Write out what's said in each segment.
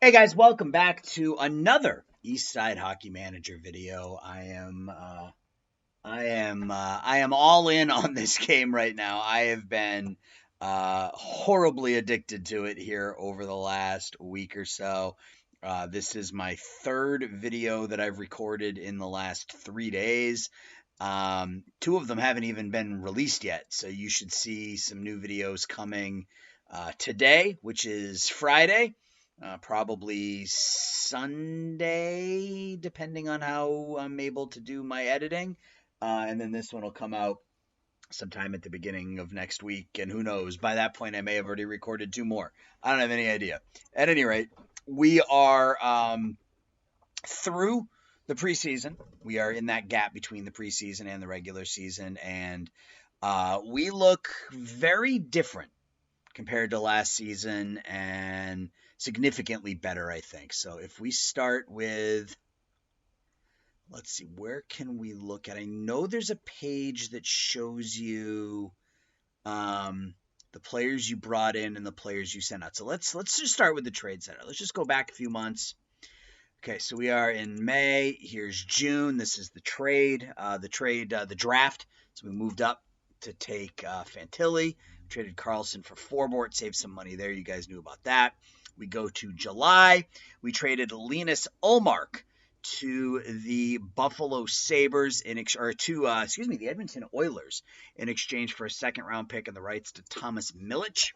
Hey guys, welcome back to another Eastside Hockey Manager video. I am all in on this game right now. I have been horribly addicted to it here over the last week or so. This is my third video that I've recorded in the last 3 days. Two of them haven't even been released yet, so you should see some new videos coming today, which is Friday, probably Sunday, depending on how I'm able to do my editing. And then this one will come out sometime at the beginning of next week. And who knows, by that point, I may have already recorded two more. I don't have any idea. At any rate, we are through the preseason. We are in that gap between the preseason and the regular season. And we look very different compared to last season and significantly better, I think. So if we start with, let's see, where can we look at? I know there's a page that shows you the players you brought in and the players you sent out. So let's just start with the trade center. Let's just go back a few months. Okay, so we are in May. Here's June. This is the trade, the draft. So we moved up to take Fantilli. Traded Carlson for Forbort, saved some money there. You guys knew about that. We go to July. We traded Linus Ullmark to the Buffalo Sabres the Edmonton Oilers in exchange for a second-round pick and the rights to Thomas Milic.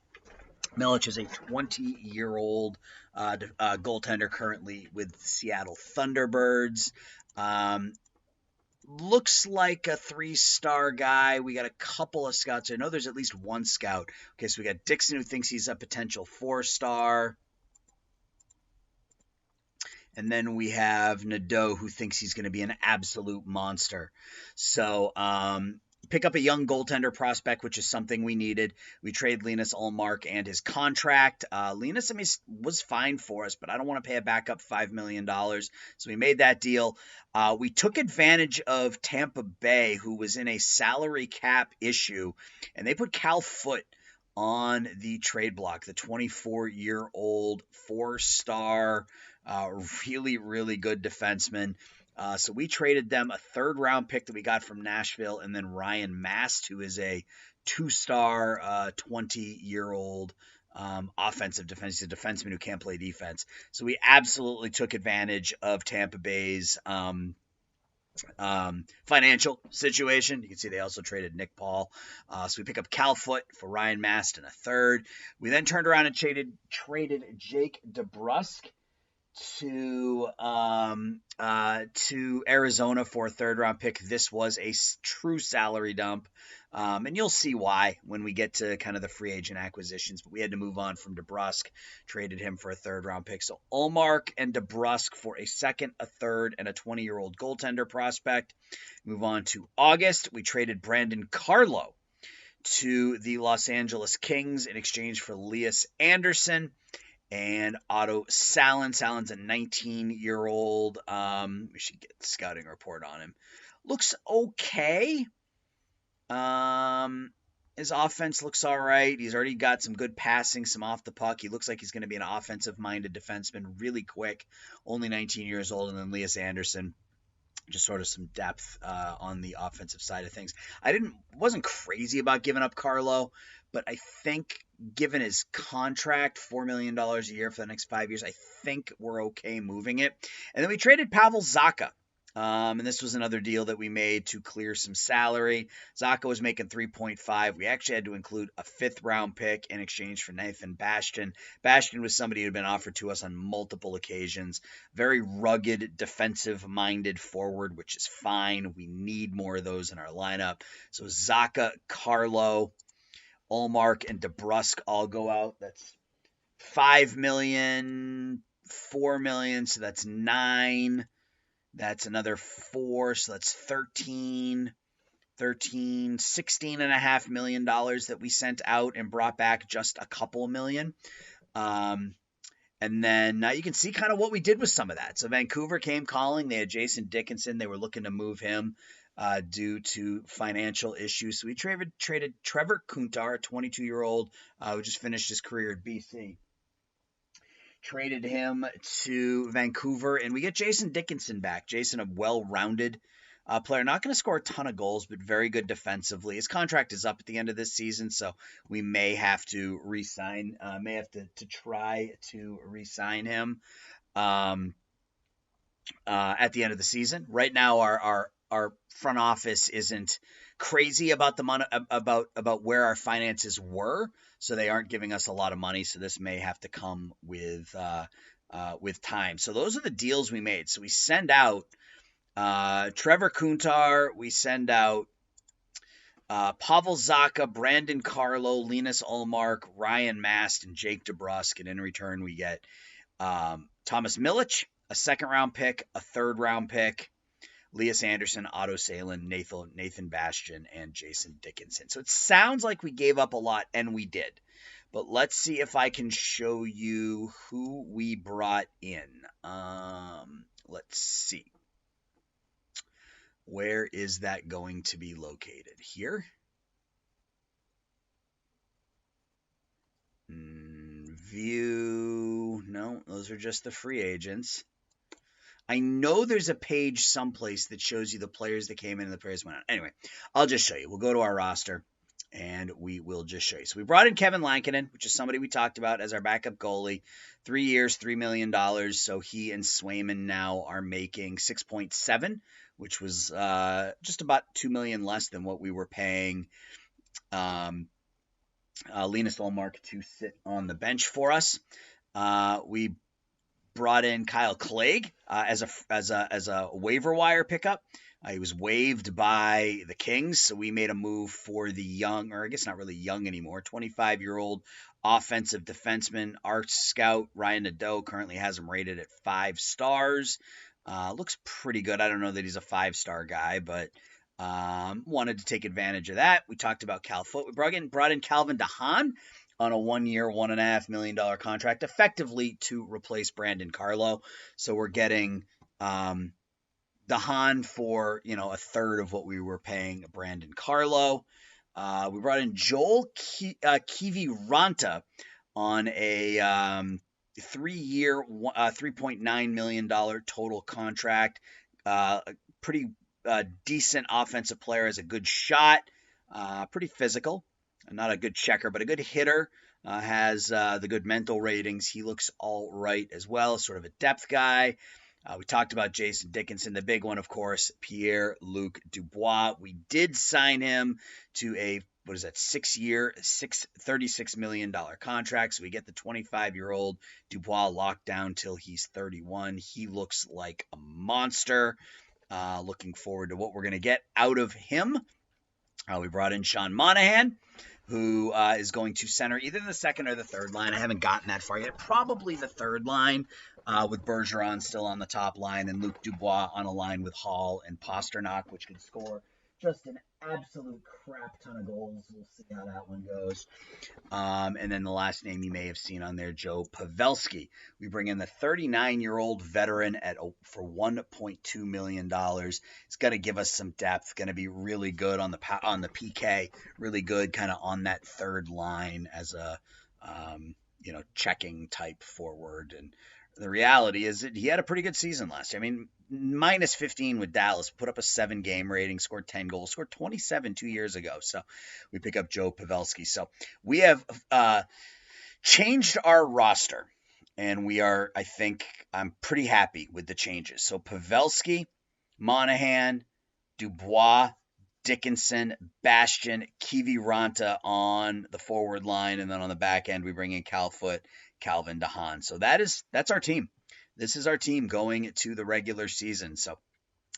Milic is a 20-year-old goaltender currently with the Seattle Thunderbirds. Looks like a 3-star guy. We got a couple of scouts. I know there's at least one scout. Okay, so we got Dixon, who thinks he's a potential 4-star. And then we have Nadeau, who thinks he's going to be an absolute monster. So, pick up a young goaltender prospect, which is something we needed. We trade Linus Ullmark and his contract. Linus, was fine for us, but I don't want to pay a backup $5 million. So we made that deal. We took advantage of Tampa Bay, who was in a salary cap issue, and they put Cal Foote on the trade block, the 24-year-old 4-star, really, really good defenseman. So we traded them a third-round pick that we got from Nashville, and then Ryan Mast, who is a 2-star, 20-year-old offensive defense. He's a defenseman who can't play defense. So we absolutely took advantage of Tampa Bay's financial situation. You can see they also traded Nick Paul. So we pick up Cal Foote for Ryan Mast and a third. We then turned around and traded Jake DeBrusk to Arizona for a third-round pick. This was a true salary dump, and you'll see why when we get to kind of the free agent acquisitions. But we had to move on from DeBrusk, traded him for a third-round pick. So Ullmark and DeBrusk for a second, a third, and a 20-year-old goaltender prospect. Move on to August. We traded Brandon Carlo to the Los Angeles Kings in exchange for Lias Anderson and Otto Salin. Salin's a 19-year-old. We should get the scouting report on him. Looks okay. His offense looks all right. He's already got some good passing, some off the puck. He looks like he's going to be an offensive-minded defenseman, really quick. Only 19 years old. And then Lias Anderson, just sort of some depth on the offensive side of things. Wasn't crazy about giving up Carlo, but I think given his contract, $4 million a year for the next 5 years, I think we're okay moving it. And then we traded Pavel Zacha. And this was another deal that we made to clear some salary. Zacha was making 3.5. We actually had to include a 5th-round pick in exchange for Nathan Bastian. Bastian was somebody who had been offered to us on multiple occasions. Very rugged, defensive-minded forward, which is fine. We need more of those in our lineup. So Zacha, Carlo, Ullmark, and DeBrusk all go out. That's $5 million, $4 million, so that's $9 million. That's another 4, so that's 13, $16.5 million that we sent out and brought back just a couple million. And then now you can see kind of what we did with some of that. So Vancouver came calling. They had Jason Dickinson. They were looking to move him due to financial issues. So we traded Trevor Kuntar, a 22-year-old who just finished his career at BC. traded him to Vancouver, and we get Jason Dickinson back. Jason, a well-rounded player, not going to score a ton of goals, but very good defensively. His contract is up at the end of this season, so we may have to re-sign, may have to try to re-sign him at the end of the season. Right now, our front office isn't crazy about the money, about where our finances were, so they aren't giving us a lot of money. So this may have to come with time. So those are the deals we made. So we send out Trevor Kuntar, we send out Pavel Zacha, Brandon Carlo, Linus Ullmark, Ryan Mast, and Jake DeBrusk. And in return, we get Thomas Milic, a second-round pick, a third-round pick, Lias Anderson, Otto Salin, Nathan Bastian, and Jason Dickinson. So it sounds like we gave up a lot, and we did. But let's see if I can show you who we brought in. Let's see. Where is that going to be located? Here? View. No, those are just the free agents. I know there's a page someplace that shows you the players that came in and the players went out. Anyway, I'll just show you. We'll go to our roster, and we will just show you. So we brought in Kevin Lankinen, which is somebody we talked about as our backup goalie. 3 years, $3 million. So he and Swayman now are making 6.7, which was just about $2 million less than what we were paying Linus Ullmark to sit on the bench for us. We brought in Kyle Clegg as a waiver wire pickup. He was waived by the Kings, so we made a move for the young, or I guess not really young anymore, 25-year-old offensive defenseman, art scout Ryan Nadeau. Currently has him rated at 5 stars. Looks pretty good. I don't know that he's a 5-star guy, but wanted to take advantage of that. We talked about Cal Foote. We brought in Calvin DeHaan on a 1-year, $1.5 million contract, effectively to replace Brandon Carlo. So we're getting DeHaan for, a third of what we were paying Brandon Carlo. We brought in Joel Kiviranta on a 3-year, $3.9 million total contract. Pretty decent offensive player, has a good shot, pretty physical. Not a good checker, but a good hitter. Has the good mental ratings. He looks all right as well. Sort of a depth guy. We talked about Jason Dickinson. The big one, of course, Pierre-Luc Dubois. We did sign him to a, 6-year, $36 million contract. So we get the 25-year-old Dubois locked down till he's 31. He looks like a monster. Looking forward to what we're going to get out of him. We brought in Sean Monahan, who is going to center either the second or the third line. I haven't gotten that far yet. Probably the third line, with Bergeron still on the top line and Luc Dubois on a line with Hall and Pasternak, which could score just an absolute crap ton of goals. We'll see how that one goes. And then the last name you may have seen on there, Joe Pavelski. We bring in the 39-year-old veteran for $1.2 million. It's going to give us some depth. Going to be really good on the PK. Really good kind of on that third line as a checking type forward. And the reality is that he had a pretty good season last year. I mean, minus 15 with Dallas, put up a 7-game rating, scored 10 goals, scored 27 2 years ago. So we pick up Joe Pavelski. So we have changed our roster, and I'm pretty happy with the changes. So Pavelski, Monahan, Dubois, Dickinson, Bastian, Kiviranta on the forward line, and then on the back end we bring in Cal Foote, Calvin DeHaan. So that's our team. This is our team going to the regular season. So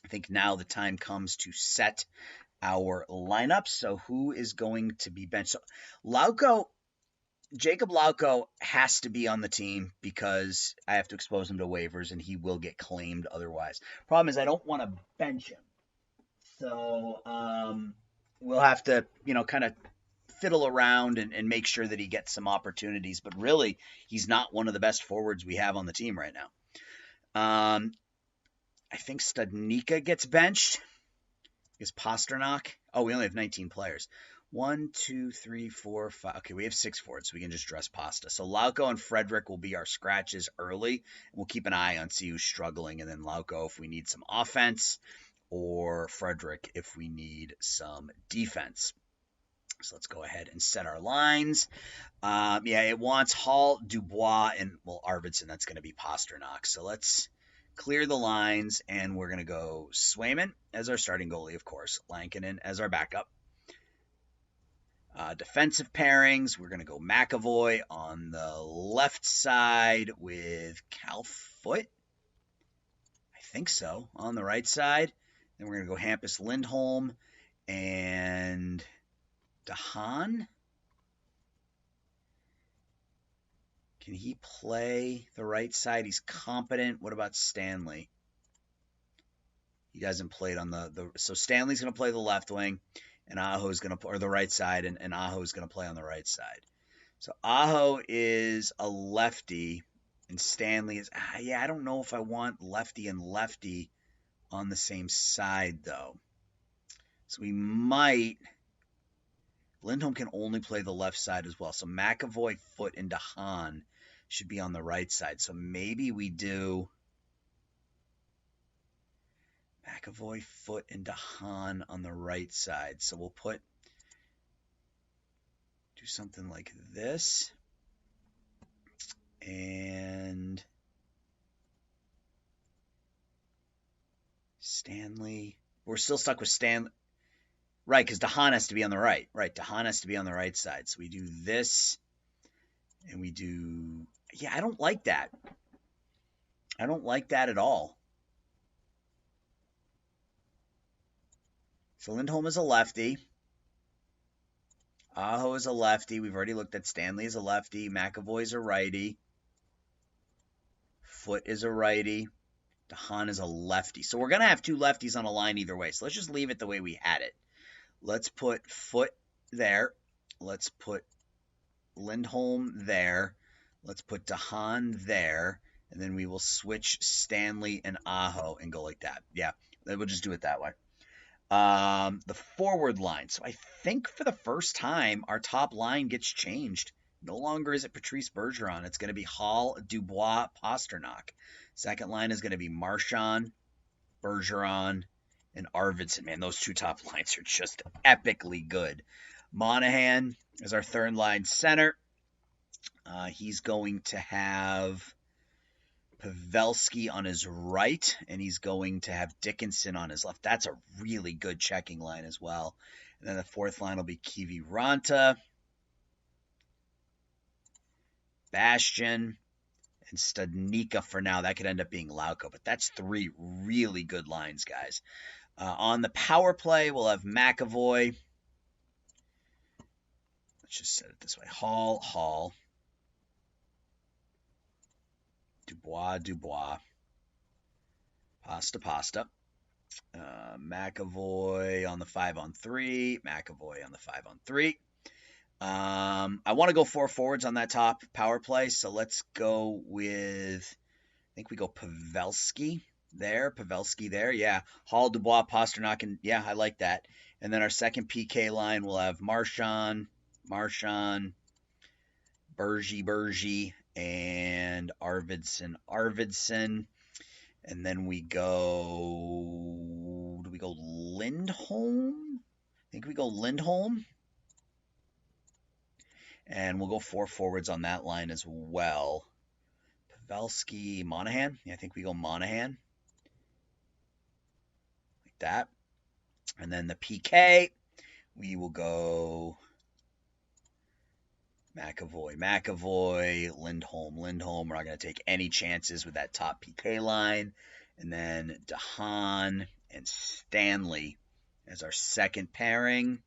I think now the time comes to set our lineup. So who is going to be benched? So Jacob Lauko has to be on the team because I have to expose him to waivers and he will get claimed otherwise. Problem is I don't want to bench him. So we'll have to, kind of fiddle around and make sure that he gets some opportunities. But really, he's not one of the best forwards we have on the team right now. I think Studnicka gets benched. Is Pasternak? Oh, we only have 19 players. 1, 2, 3, 4, 5. Okay, we have 6 forwards, so we can just dress Pasta. So Lauko and Frederick will be our scratches early. We'll keep an eye on see who's struggling, and then Lauko if we need some offense, or Frederick if we need some defense. So let's go ahead and set our lines. Yeah, it wants Hall, Dubois, and, well, Arvidsson. That's going to be Pasternak. So let's clear the lines, and we're going to go Swayman as our starting goalie, of course. Lankinen as our backup. Defensive pairings, we're going to go McAvoy on the left side with Cal Foote. I think so. On the right side. Then we're going to go Hampus Lindholm and DeHaan. Can he play the right side? He's competent. What about Stanley? He hasn't played on so Stanley's going to play the left wing, and Aho's going to, or the right side, and Aho's going to play on the right side. So Aho is a lefty, and Stanley is, yeah, I don't know if I want lefty and lefty on the same side, though. So we might, Lindholm can only play the left side as well. So McAvoy, Foote, and DeHaan should be on the right side. So maybe we do McAvoy, Foote, and DeHaan on the right side. So we'll do something like this. And Stanley. We're still stuck with Stanley. Right, because DeHaan has to be on the right. Right, DeHaan has to be on the right side. So we do this. And we do... Yeah, I don't like that. I don't like that at all. So Lindholm is a lefty. Aho is a lefty. We've already looked at Stanley as a lefty. McAvoy's a righty. Foote is a righty. DeHaan is a lefty. So we're going to have two lefties on a line either way. So let's just leave it the way we had it. Let's put Foote there. Let's put Lindholm there. Let's put DeHaan there. And then we will switch Stanley and Aho and go like that. Yeah, we'll just do it that way. The forward line. So I think for the first time, our top line gets changed. No longer is it Patrice Bergeron. It's going to be Hall, Dubois, Pasternak. Second line is going to be Marchand, Bergeron, and Arvidsson. Man, those two top lines are just epically good. Monahan is our third line center. He's going to have Pavelski on his right, and he's going to have Dickinson on his left. That's a really good checking line as well. And then the fourth line will be Kiviranta, Bastian, and Studnicka for now. That could end up being Lauko, but that's three really good lines, guys. On the power play, we'll have McAvoy. Let's just set it this way. Hall. Dubois. Pasta. McAvoy on the 5-on-3. McAvoy on the 5-on-3. I want to go 4 forwards on that top power play, so let's go with, I think we go Pavelski there, yeah. Hall, Dubois, Pasternak, and yeah, I like that. And then our second PK line will have Marchand, Bergie, and Arvidsson. And then we go, do we go Lindholm? I think we go Lindholm. And we'll go 4 forwards on that line as well. Pavelski, Monahan. Yeah, I think we go Monahan. Like that. And then the PK, we will go McAvoy, Lindholm. We're not going to take any chances with that top PK line. And then DeHaan and Stanley as our second pairing.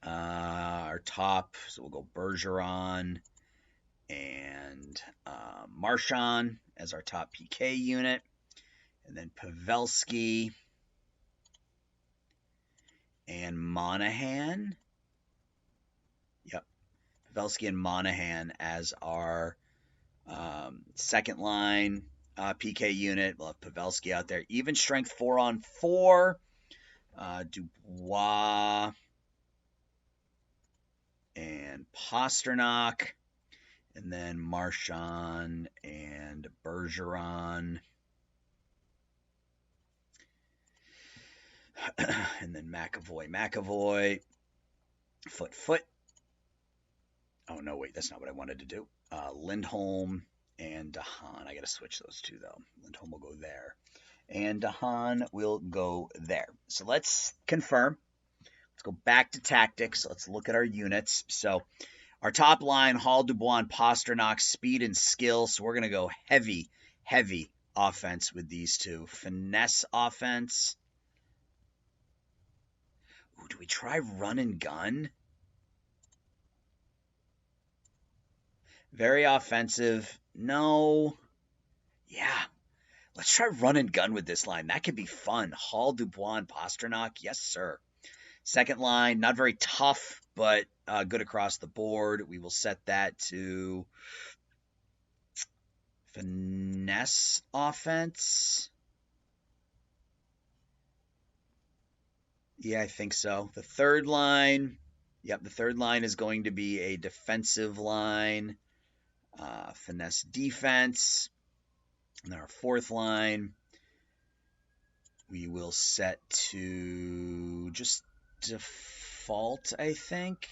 Our top, so we'll go Bergeron and Marchand as our top PK unit. And then Pavelski and Monahan. Yep. Pavelski and Monahan as our second line PK unit. We'll have Pavelski out there. Even strength 4-on-4. Dubois and Pasternak, and then Marchand and Bergeron, and then McAvoy, Foot. Oh, no, wait, that's not what I wanted to do. Lindholm and DeHaan. I got to switch those two, though. Lindholm will go there, and DeHaan will go there. So let's confirm. Let's go back to tactics. Let's look at our units. So our top line, Hall, Dubois, and Pasternak, speed and skill. So we're going to go heavy offense with these two. Finesse offense. Ooh, do we try run and gun? Very offensive. No. Yeah. Let's try run and gun with this line. That could be fun. Hall, Dubois, and Pasternak. Yes, sir. Second line, not very tough, but good across the board. We will set that to finesse offense. Yeah, I think so. The third line, the third line is going to be a defensive line. Finesse defense. And then our fourth line, we will set to just default, I think.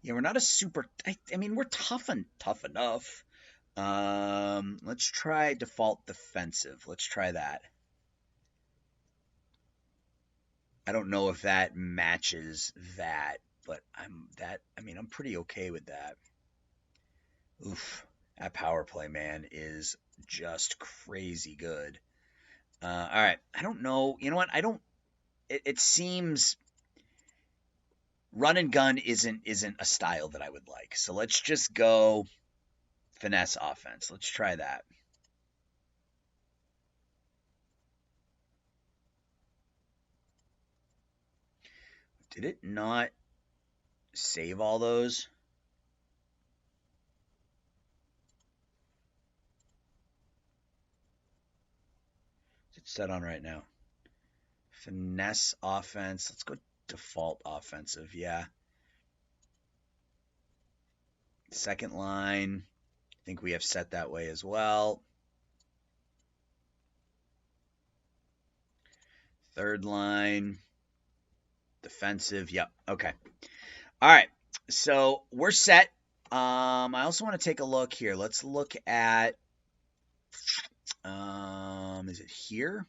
Yeah, we're not a super. I mean, we're tough enough. Let's try default defensive. Let's try that. I don't know if that matches that, but I'm pretty okay with that. Oof, that power play, man, is just crazy good. All right, I don't know. You know what? It seems run and gun isn't a style that I would like. So let's just go finesse offense. Let's try that. Did it not save all those? It's set on right now. Finesse offense. Let's go default offensive. Yeah. Second line. I think we have set that way as well. Third line. Defensive. Yep. Okay. All right. So we're set. I also want to take a look here. Let's look at, is it here?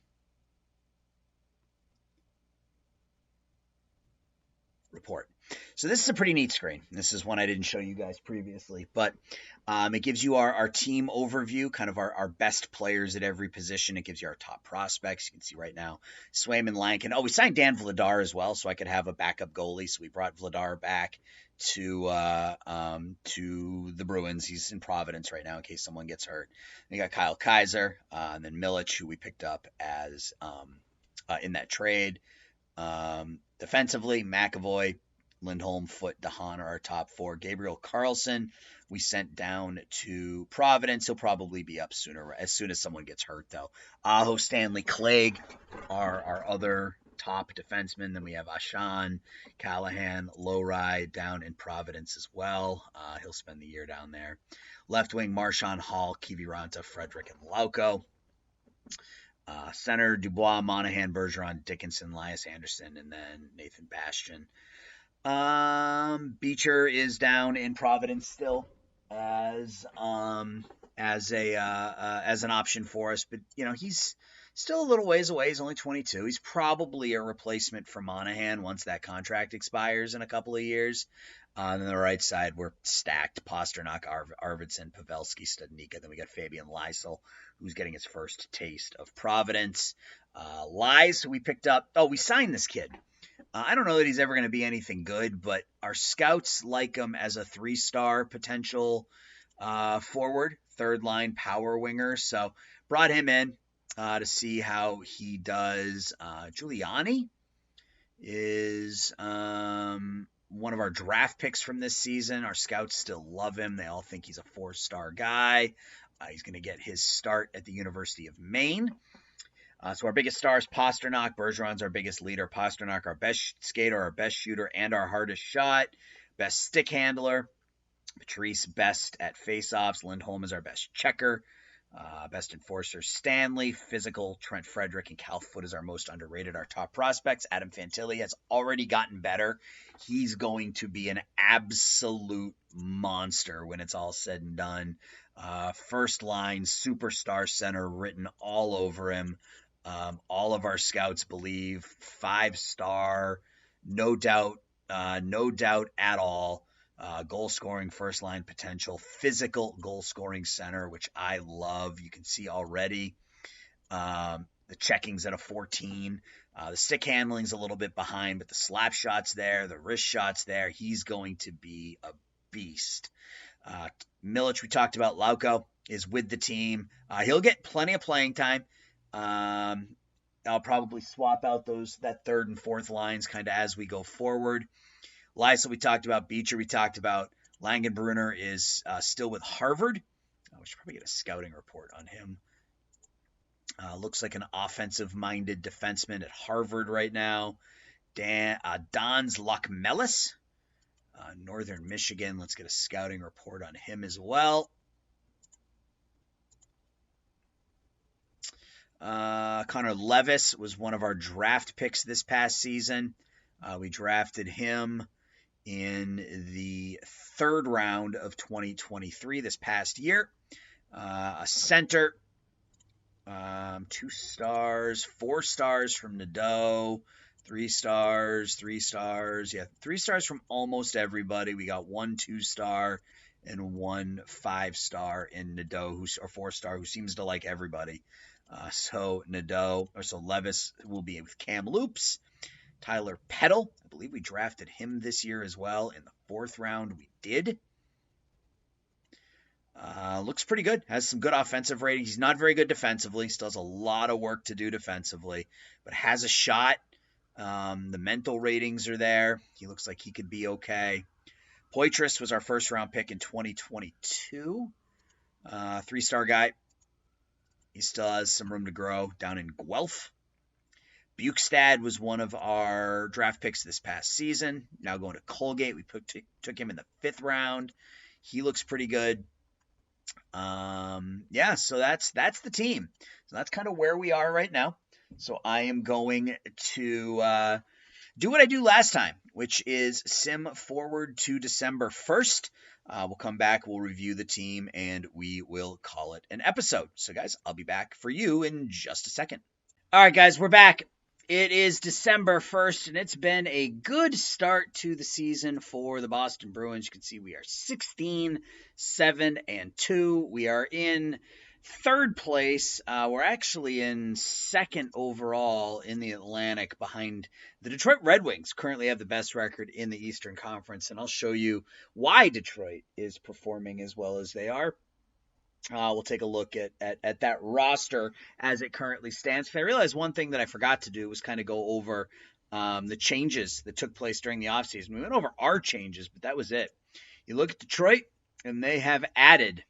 Report. So this is a pretty neat screen. This is one I didn't show you guys previously, but it gives you our team overview, kind of our best players at every position. It gives you our top prospects. You can see right now, Swayman, Lankin. Oh, we signed Dan Vladar as well, so I could have a backup goalie. So we brought Vladar back to the Bruins. He's in Providence right now in case someone gets hurt. We got Kyle Kaiser, and then Milic, who we picked up as in that trade. Defensively, McAvoy, Lindholm, Foot, DeHaan are our top four. Gabriel Carlson, we sent down to Providence. He'll probably be up sooner, as soon as someone gets hurt, though. Aho, Stanley, Clegg are our other top defensemen. Then we have Ashan, Callahan, Lowride down in Providence as well. He'll spend the year down there. Left wing, Marchand, Hall, Kiviranta, Frederick, and Lauko. Center, Dubois, Monahan, Bergeron, Dickinson, Elias Anderson, and then Nathan Bastian. Beecher is down in Providence still as an option for us, but he's still a little ways away. He's only 22. He's probably a replacement for Monahan once that contract expires in a couple of years. On the right side, we're stacked. Pasternak, Arvidsson, Pavelski, Studnicka. Then we got Fabian Lysell, who's getting his first taste of Providence. Lies, we picked up. Oh, we signed this kid. I don't know that he's ever going to be anything good, but our scouts like him as a 3-star potential forward, third line power winger. So brought him in to see how he does. Giuliani is one of our draft picks from this season. Our scouts still love him. They all think he's a 4-star guy. He's going to get his start at the University of Maine. So our biggest stars, Pasternak. Bergeron's our biggest leader. Pasternak, our best skater, our best shooter, and our hardest shot. Best stick handler. Patrice, best at faceoffs. Lindholm is our best checker. Best enforcer, Stanley. Physical, Trent Frederick, and Cal Foote is our most underrated. Our top prospects, Adam Fantilli has already gotten better. He's going to be an absolute monster when it's all said and done. First line, superstar center written all over him. All of our scouts believe 5-star, no doubt, no doubt at all. Goal scoring, first line potential, physical goal scoring center, which I love. You can see already the checking's at a 14. The stick handling's a little bit behind, but the slap shot's there, the wrist shot's there. He's going to be a beast. Milic, we talked about. Lauko is with the team. He'll get plenty of playing time. I'll probably swap out that third and fourth lines kind of as we go forward. Lysel, we talked about. Beecher, we talked about. Langenbrunner is still with Harvard. We should probably get a scouting report on him. Looks like an offensive-minded defenseman at Harvard right now. Dans Lockmelis, Northern Michigan. Let's get a scouting report on him as well. Connor Levis was one of our draft picks this past season. We drafted him in the third round of 2023 this past year. A center, 2 stars, 4 stars from Nadeau, 3 stars, 3 stars. Yeah, 3 stars from almost everybody. We got 1 2-star and 1 5-star in Nadeau, or 4-star, who seems to like everybody. So Levis will be with Cam Loops. Tyler Peddle, I believe we drafted him this year as well in the 4th round. We did. Looks pretty good. Has some good offensive rating. He's not very good defensively. Still has a lot of work to do defensively, but has a shot. The mental ratings are there. He looks like he could be okay. Poitras was our first round pick in 2022. 3-star guy. He still has some room to grow down in Guelph. Bukestad was one of our draft picks this past season. Now going to Colgate. We took him in the 5th round. He looks pretty good. So that's the team. So that's kind of where we are right now. So I am going to do what I do last time, which is sim forward to December 1st. We'll come back, we'll review the team, and we will call it an episode. So, guys, I'll be back for you in just a second. All right, guys, we're back. It is December 1st, and it's been a good start to the season for the Boston Bruins. You can see we are 16-7-2. We are in 3rd place. We're actually in 2nd overall in the Atlantic behind the Detroit Red Wings. Currently have the best record in the Eastern Conference, and I'll show you why Detroit is performing as well as they are. We'll take a look at that roster as it currently stands. I realized one thing that I forgot to do was kind of go over the changes that took place during the offseason. We went over our changes, but that was it. You look at Detroit, and they have added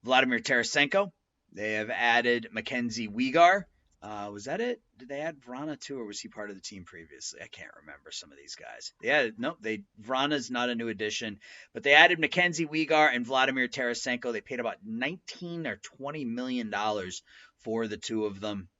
Vladimir Tarasenko. They have added Mackenzie Weegar. Was that it? Did they add Vrana too, or was he part of the team previously? I can't remember some of these guys. Vrana's not a new addition, but they added Mackenzie Weegar and Vladimir Tarasenko. They paid about $19 or $20 million for the two of them.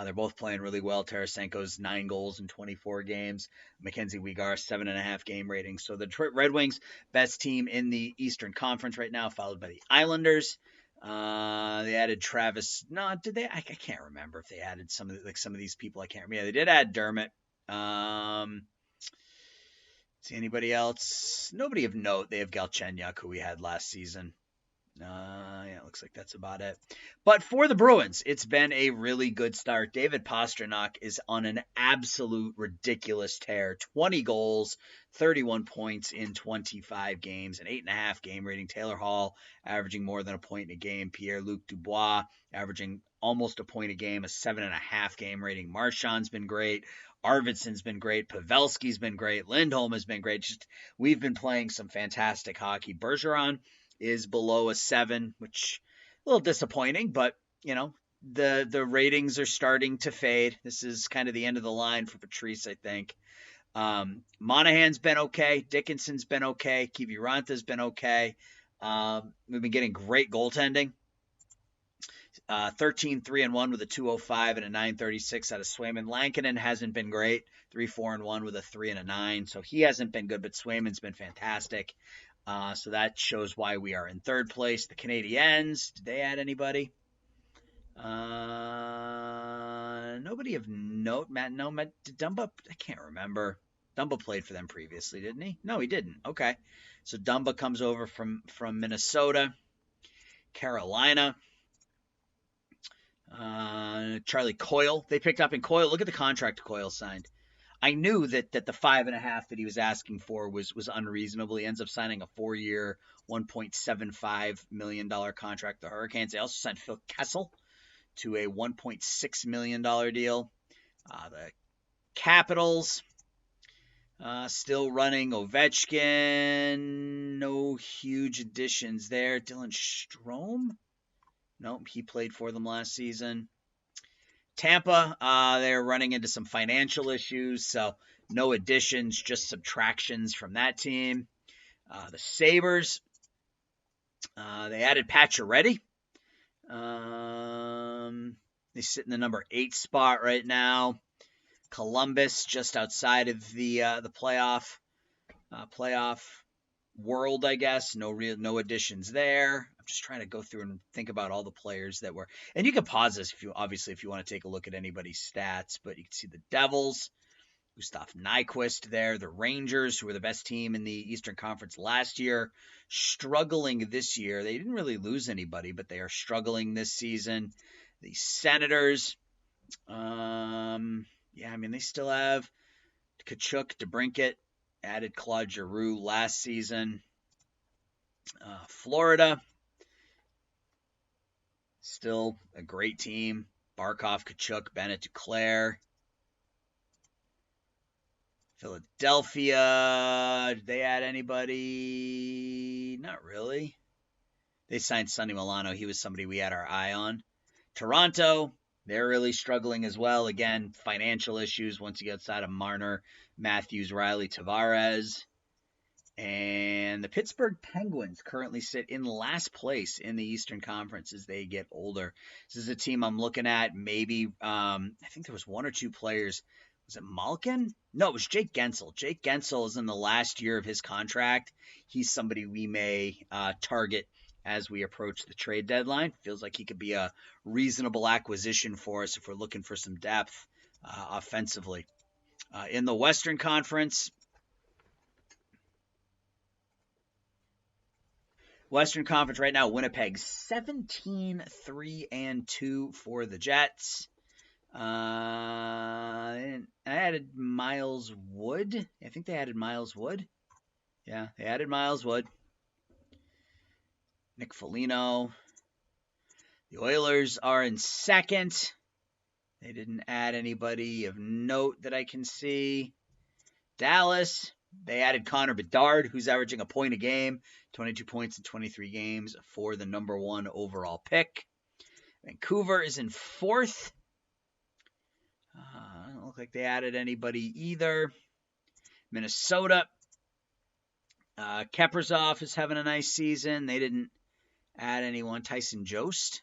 They're both playing really well. Tarasenko's 9 goals in 24 games. Mackenzie Weegar, 7.5 game rating. So the Detroit Red Wings, best team in the Eastern Conference right now, followed by the Islanders. They added Travis. No, did they? I can't remember if they added some of these people. I can't remember. Yeah, they did add Dermott. See anybody else? Nobody of note. They have Galchenyuk, who we had last season. It looks like that's about it. But for the Bruins, it's been a really good start. David Pastrnak is on an absolute ridiculous tear. 20 goals, 31 points in 25 games, an 8.5 game rating. Taylor Hall averaging more than a point a game. Pierre-Luc Dubois averaging almost a point a game, a 7.5 game rating. Marchand's been great. Arvidsson's been great. Pavelski's been great. Lindholm has been great. We've been playing some fantastic hockey. Bergeron is below a 7, which a little disappointing, but the ratings are starting to fade. This is kind of the end of the line for Patrice, I think. Monahan's been okay. Dickinson's been okay. Kiviranta's been okay. We've been getting great goaltending. 13-3-1 with a 205 and a 936 out of Swayman. Lankinen hasn't been great. 3-4-1 with a 3 and a 9. So he hasn't been good, but Swayman's been fantastic. So that shows why we are in third place. The Canadiens, did they add anybody? Nobody of note. Matt Dumba, I can't remember. Dumba played for them previously, didn't he? No, he didn't. Okay. So Dumba comes over from Minnesota. Carolina. Charlie Coyle. They picked up in Coyle. Look at the contract Coyle signed. I knew that the 5.5 that he was asking for was unreasonable. He ends up signing a 4-year, $1.75 million contract. The Hurricanes. They also signed Phil Kessel to a $1.6 million deal. The Capitals still running Ovechkin. No huge additions there. Dylan Strome? Nope, he played for them last season. Tampa, they're running into some financial issues, so no additions, just subtractions from that team. The Sabres, they added Pacioretty. They sit in the number 8 spot right now. Columbus just outside of the playoff world, I guess. No additions there. I'm just trying to go through and think about all the players that were. And you can pause this if you want to take a look at anybody's stats, but you can see the Devils, Gustav Nyquist there, the Rangers, who were the best team in the Eastern Conference last year, struggling this year. They didn't really lose anybody, but they are struggling this season. The Senators, they still have Tkachuk, DeBrincat, added Claude Giroux last season. Florida, still a great team. Barkov, Tkachuk, Bennett, Duclair. Philadelphia, did they add anybody? Not really. They signed Sonny Milano. He was somebody we had our eye on. Toronto, they're really struggling as well. Again, financial issues once you get outside of Marner, Matthews, Riley, Tavares. And the Pittsburgh Penguins currently sit in last place in the Eastern Conference as they get older. This is a team I'm looking at. Maybe, I think there was 1 or 2 players. Was it Malkin? No, it was Jake Gensel. Jake Gensel is in the last year of his contract. He's somebody we may target as we approach the trade deadline. Feels like he could be a reasonable acquisition for us if we're looking for some depth offensively. In the Western Conference, right now, Winnipeg 17-3-2 for the Jets. I added Miles Wood. I think they added Miles Wood. Yeah, they added Miles Wood. Nick Foligno. The Oilers are in second. They didn't add anybody of note that I can see. Dallas, they added Connor Bedard, who's averaging a point a game, 22 points in 23 games for the number 1 overall pick. Vancouver is in fourth. Don't look like they added anybody either. Minnesota, Kaprizov is having a nice season. They didn't add anyone. Tyson Jost.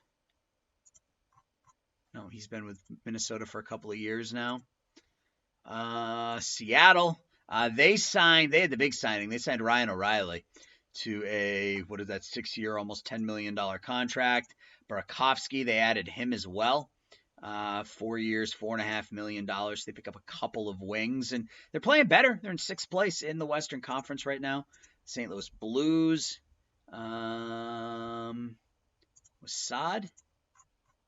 No, he's been with Minnesota for a couple of years now. Seattle, they had the big signing. They signed Ryan O'Reilly to a 6-year, almost $10 million contract. Burakovsky, they added him as well. 4 years, $4.5 million. They pick up a couple of wings, and they're playing better. They're in 6th place in the Western Conference right now. St. Louis Blues. Was Saad?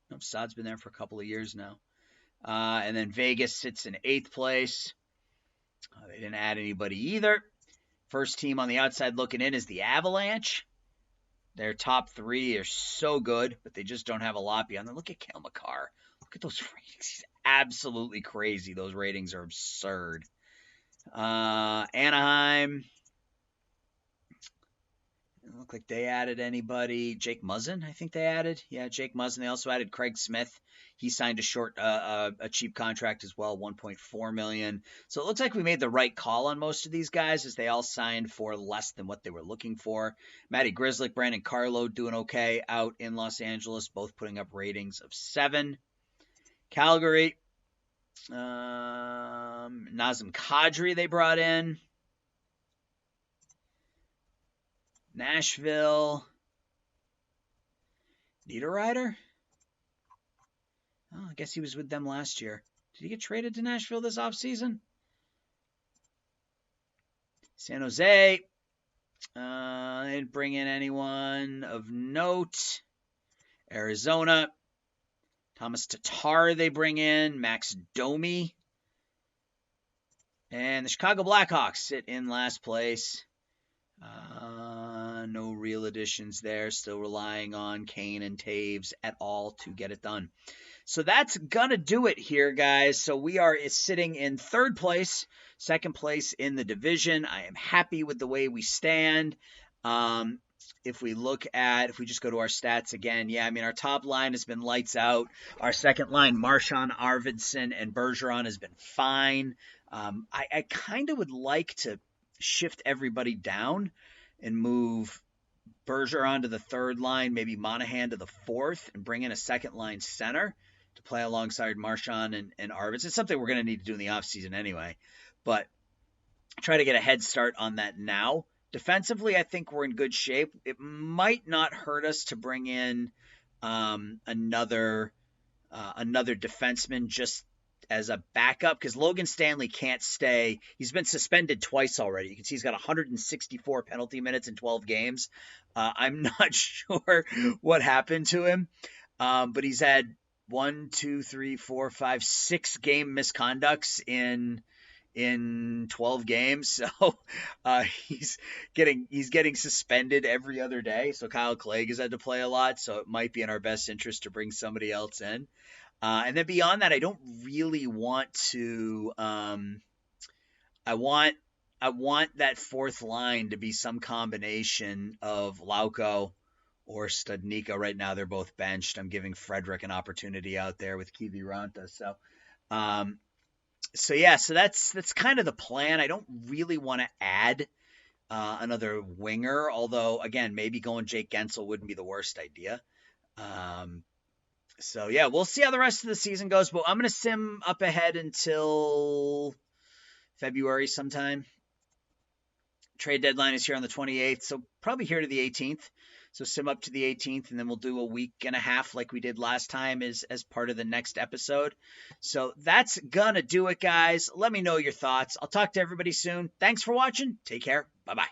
No, Saad's been there for a couple of years now. And then Vegas sits in 8th place. They didn't add anybody either. First team on the outside looking in is the Avalanche. Their top 3 are so good, but they just don't have a lot beyond them. Look at Cale Makar. Look at those ratings. He's absolutely crazy. Those ratings are absurd. Anaheim. It looked like they added anybody. Jake Muzzin, I think they added. Yeah, Jake Muzzin. They also added Craig Smith. He signed a cheap contract as well, 1.4 million. So it looks like we made the right call on most of these guys, as they all signed for less than what they were looking for. Matty Grizzlick, Brandon Carlo doing okay out in Los Angeles, both putting up ratings of 7. Calgary, Nazem Kadri they brought in. Nashville, Niederreiter? Oh, I guess he was with them last year. Did he get traded to Nashville this offseason? San Jose. They didn't bring in anyone of note. Arizona. Thomas Tatar they bring in. Max Domi. And the Chicago Blackhawks sit in last place. No real additions there. Still relying on Kane and Taves et al. To get it done. So that's gonna do it here, guys. So we are sitting in 3rd place, 2nd place in the division. I am happy with the way we stand. If we just go to our stats again, yeah, I mean, our top line has been lights out. Our second line, Marchand, Arvidsson, and Bergeron, has been fine. I kind of would like to shift everybody down and move Bergeron to the 3rd line, maybe Monahan to the 4th, and bring in a second line center to play alongside Marchand and Arvidsson. It's something we're going to need to do in the offseason anyway, but try to get a head start on that now. Defensively, I think we're in good shape. It might not hurt us to bring in another defenseman just as a backup, because Logan Stanley can't stay. He's been suspended twice already. You can see he's got 164 penalty minutes in 12 games. I'm not sure what happened to him, but he's had 6 game misconducts in 12 games. So he's getting suspended every other day. So Kyle Clegg has had to play a lot. So it might be in our best interest to bring somebody else in. And then beyond that, I don't really want to. I want that 4th line to be some combination of Lauko or Studnicka. Right now, they're both benched. I'm giving Frederick an opportunity out there with Kiviranta. So that's kind of the plan. I don't really want to add another winger, although again, maybe going Jake Gensel wouldn't be the worst idea. So yeah, we'll see how the rest of the season goes, but I'm going to sim up ahead until February sometime. Trade deadline is here on the 28th, so probably here to the 18th. So sim up to the 18th, and then we'll do a week and a half like we did last time as part of the next episode. So that's going to do it, guys. Let me know your thoughts. I'll talk to everybody soon. Thanks for watching. Take care. Bye-bye.